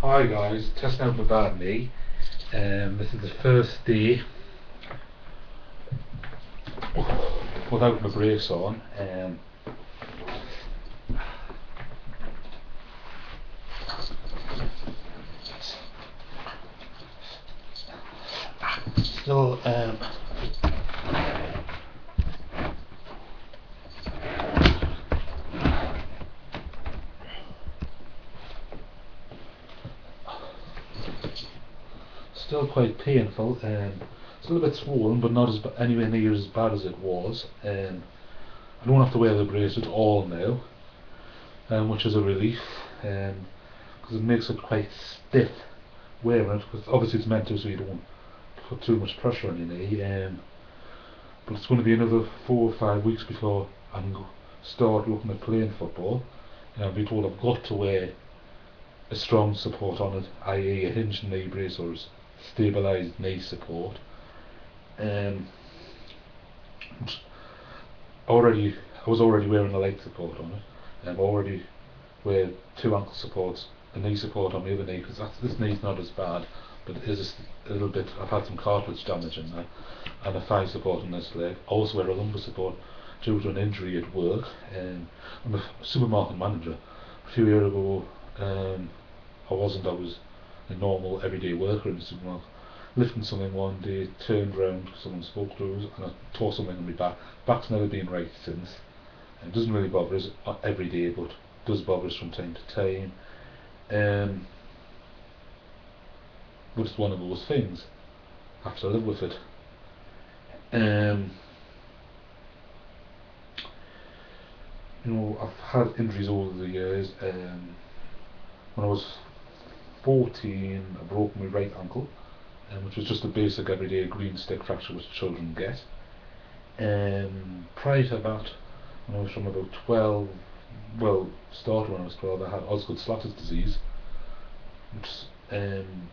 Hi guys, testing out my bad knee. This is the first day without my brace on. Still, still quite painful. Still a bit swollen, but not anywhere near as bad as it was. I don't have to wear the brace at all now, which is a relief. Because it makes it quite stiff wearing it. Because obviously it's meant to, so you don't put too much pressure on your knee. But it's going to be another 4 or 5 weeks before I can start looking at playing football. I've been told I've got to wear a strong support on it, i.e. a hinged knee brace or stabilised knee support. Already, I was already wearing a leg support on it. I already wear 2 ankle supports, a knee support on the other knee, because this knee's not as bad, but it is a little bit. I've had some cartilage damage in there, and a thigh support on this leg. I also wear a lumbar support due to an injury at work. I'm a supermarket manager. A few years ago, I wasn't. I was a normal everyday worker in the supermarket. Lifting something one day, turned round, someone spoke to us, and I tore something on my back. Back's never been right since. It doesn't really bother us every day, but does bother us from time to time. But it's one of those things. I have to live with it. I've had injuries over the years. When I was 14, I broke my right ankle, which was just a basic everyday green stick fracture which children get. Prior to that, when I was from about 12, well, started when I was 12, I had Osgood-Schlatter's disease, which in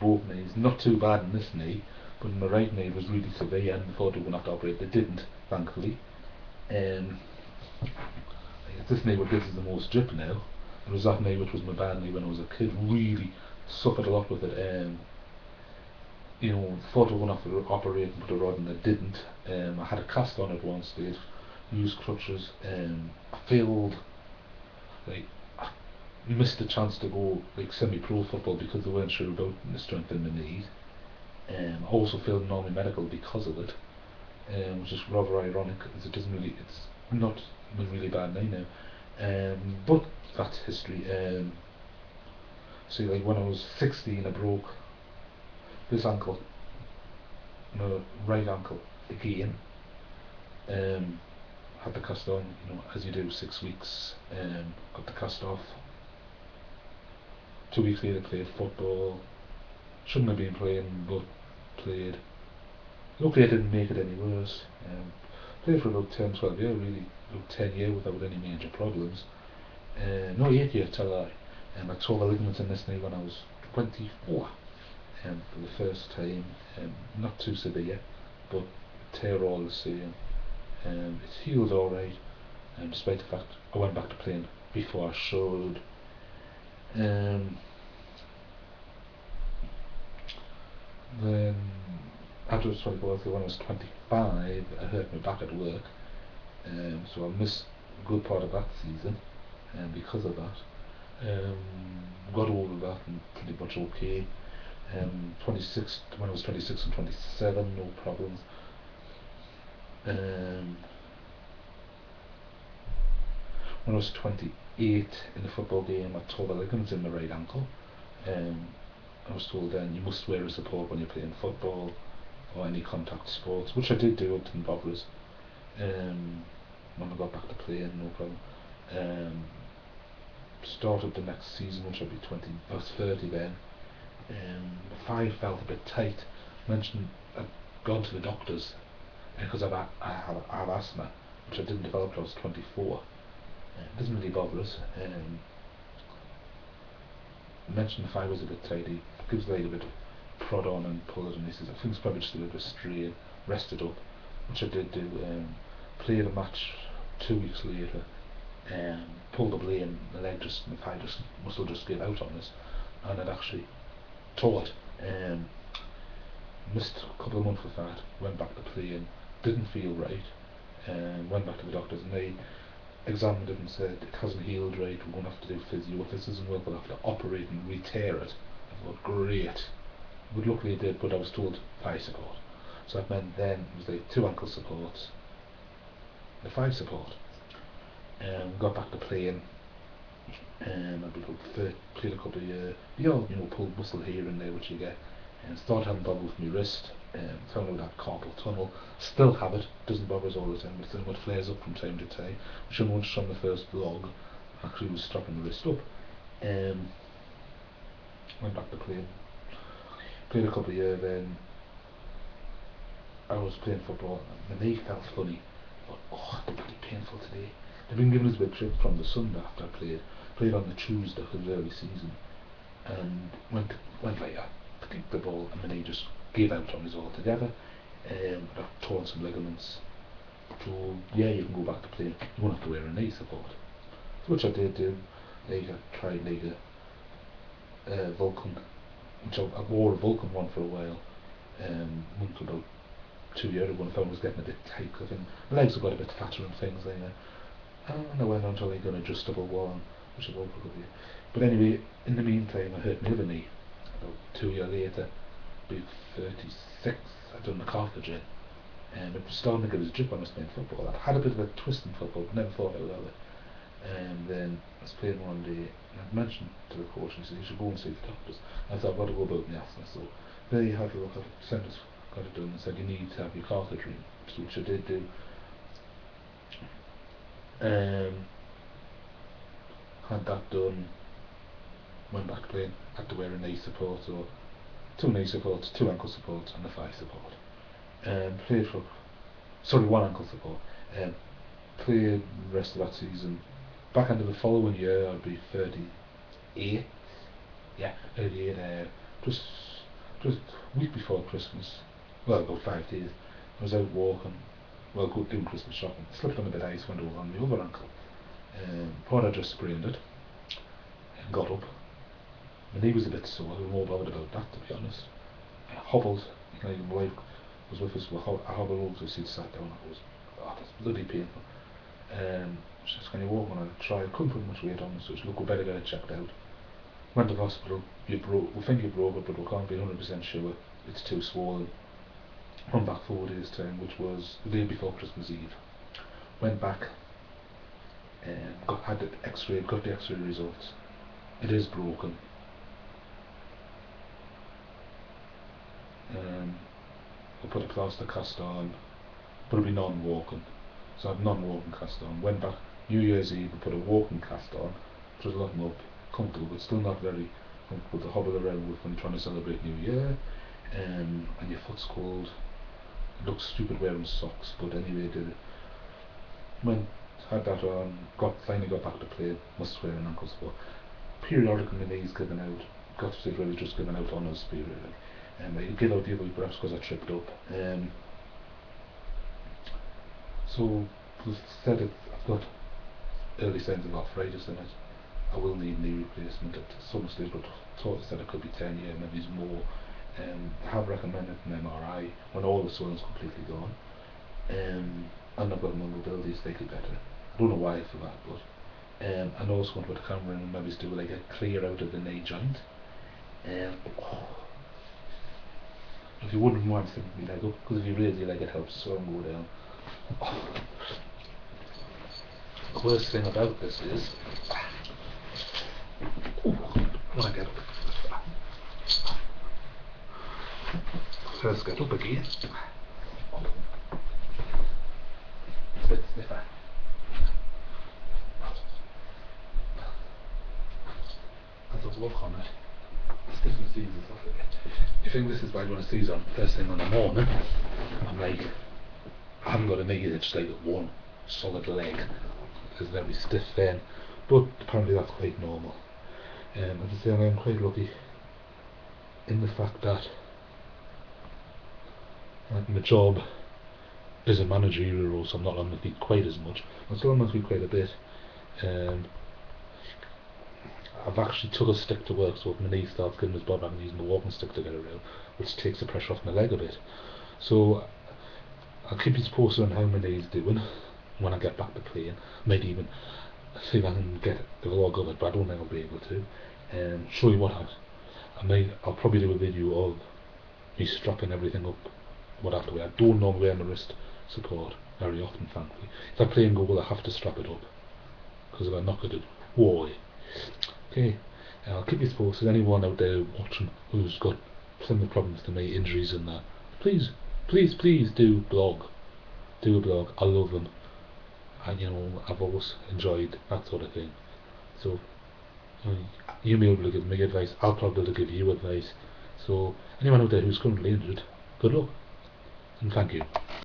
both knees, not too bad in this knee, but in my right knee was really severe, and they thought they were going to have to operate. They didn't, thankfully. This knee what gives us the most drip now. It was that knee which was my bad knee when I was a kid. Really suffered a lot with it. Thought they were going to have to operate and put a rod in. They didn't. I had a cast on at one stage, used crutches. I failed, like, I missed the chance to go like semi-pro football because they weren't sure about the strength in my knees. I also failed an army medical because of it, which is rather ironic because it's not a really bad knee now. But that's history. Like when I was 16, I broke this ankle, my right ankle again. Had the cast on, as you do, 6 weeks. Got the cast off. 2 weeks later, played football. Shouldn't have been playing, but played. Luckily, I didn't make it any worse. Played for about 10, 12 years, really, about 10 years without any major problems. No, 8 years, tell I. I tore the ligaments in this knee when I was 24. For the first time. Not too severe, but tear all the same. It's healed alright, despite the fact I went back to playing before I should. Then after I was 24, when I was 25, I hurt my back at work, so I missed a good part of that season, because of that. Got over that and pretty much okay. 26 when I was 26 and 27, no problems. When I was 28 in a football game, I tore the ligaments in my right ankle. I was told then you must wear a support when you're playing football or any contact sports, which I did do. It didn't bother us. When I got back to playing, no problem. Started the next season, which I'd be 20, I was 30 then. The thigh felt a bit tight. Mentioned I'd gone to the doctors because I have asthma, which I didn't develop till I was 24. It doesn't really bother us. Mentioned the thigh was a bit tight. He gives the leg a bit of prod on and pull it, and he says I think it's probably just a bit of a strain. Rested up, which I did do. Played a match 2 weeks later. Pulled the blade and the thigh muscle just gave out on us. and I'd actually tore it. Missed a couple of months with that, went back to playing, didn't feel right, went back to the doctors, and they examined it and said it hasn't healed right, we're going to have to do physio, if this doesn't work we'll have to operate and re-tear it. I thought, great, but luckily it did, but I was told thigh support, so that meant then it was like 2 ankle supports, the thigh support, and got back to playing. I've been played a couple of years. You all, pulled muscle here and there, which you get. And started having trouble with my wrist. Found out that carpal tunnel. Still have it. Doesn't bother us all the time, but then it flares up from time to time. Which I noticed from the first vlog. Actually, was stopping the wrist up. Went back to playing. Played a couple of years. Then I was playing football. My knee felt funny. I thought, oh, it's bloody painful today. They've been giving us a bit of trip from the Sunday after I played. Played on the Tuesday because it was early season, and went like that to kick the ball, and my knee just gave out on us altogether. I've torn some ligaments. So yeah, you can go back to playing. You won't have to wear a knee support, which I did do. I tried a Vulcan, which I wore a Vulcan one for a while. Went about 2 years ago, and I found it was getting a bit tight. I think my legs have got a bit fatter and things like that. And I went on to like an adjustable one, which I won't probably. But anyway, in the meantime, I hurt my other knee. About 2 years later, being 36, I'd done the cartilage in, and it was starting to get his grip when I was playing football. I'd had a bit of a twist in football, but never thought I would have it. And then I was playing one day, and I'd mentioned to the coach, and he said, you should go and see the doctors. And I thought, I've got to go about my asthma. So they had a look at it, sent us, got it done, and said, you need to have your cartilage removed, which I did do. Had that done, went back playing, had to wear a knee support, or 2 knee supports, 2 ankle supports, and a thigh support. Played for, 1 ankle support. Played the rest of that season. Back into the following year, I'd be 38. Yeah, 38. Just a week before Christmas, well, about 5 days, I was out walking, doing Christmas shopping, slipped on a bit of ice, went over on the other ankle. Thought I just sprained it, and got up. My knee was a bit sore, I was more bothered about that, to be honest. I hobbled, my wife was with us, I hobbled over to the seat, sat down, I was, that's bloody painful. She said, can you walk? And I tried, couldn't put much weight on it, so she said, look, we better get it checked out. Went to the hospital, we think you broke it, but we can't be 100% sure, it's too swollen. Went back 4 days time, which was the day before Christmas Eve. Went back, had the X-ray, got the X-ray results. It is broken. I put a plaster cast on, but it'll be non-walking. So I had non-walking cast on. Went back New Year's Eve, I put a walking cast on, which was a lot more comfortable, but still not very comfortable to hobble around with when you're trying to celebrate New Year. And your foot's cold. It looks stupid wearing socks, but anyway, did it. Had that on, finally got back to play, must wear an ankle support. Periodically my knees giving out, got to say really just giving out on us periodically. I gave out the other week perhaps because I tripped up. So said I've got early signs of arthritis in it. I will need knee replacement at some stage, but thought said it could be 10 years, maybe more. I have recommended an MRI when all the swelling's completely gone. And I've got my mobility slightly better. I don't know why for that, but and also going to put the camera in and maybe do like a clear out of the knee joint. If you wouldn't mind sticking me leg up, because if you raise your leg it helps the swelling go down. The worst thing about this is when I get up. First get up again. It's a bit sniffer. Has a look on it. Stiffness eases off a bit. You think this is why when I see on first thing in the morning, I'm like, I haven't got a knee, it's like one solid leg. It's very stiff then, but apparently that's quite normal. As I say, I'm quite lucky in the fact that my job is a managerial role, so I'm not on my feet quite as much. I'm still on my feet quite a bit. I've actually took a stick to work, so if my knee starts getting as bad, I'm using the walking stick to get around, which takes the pressure off my leg a bit. So I'll keep you posted on how my knee's doing when I get back to playing. Maybe even see if I can get a vlog of it, but I don't think I'll be able to. And show you what I'll probably do a video of me strapping everything up what I have to wear. I don't normally wear my wrist support very often, thankfully. If I play in goal, I have to strap it up, because if I knock it, whoa. Okay, I'll keep you posted. Anyone out there watching who's got similar problems to me, injuries and that, please do blog. Do a blog. I love them. And I've always enjoyed that sort of thing. So you may be able to give me advice, I'll probably be able to give you advice. So anyone out there who's currently injured, good luck and thank you.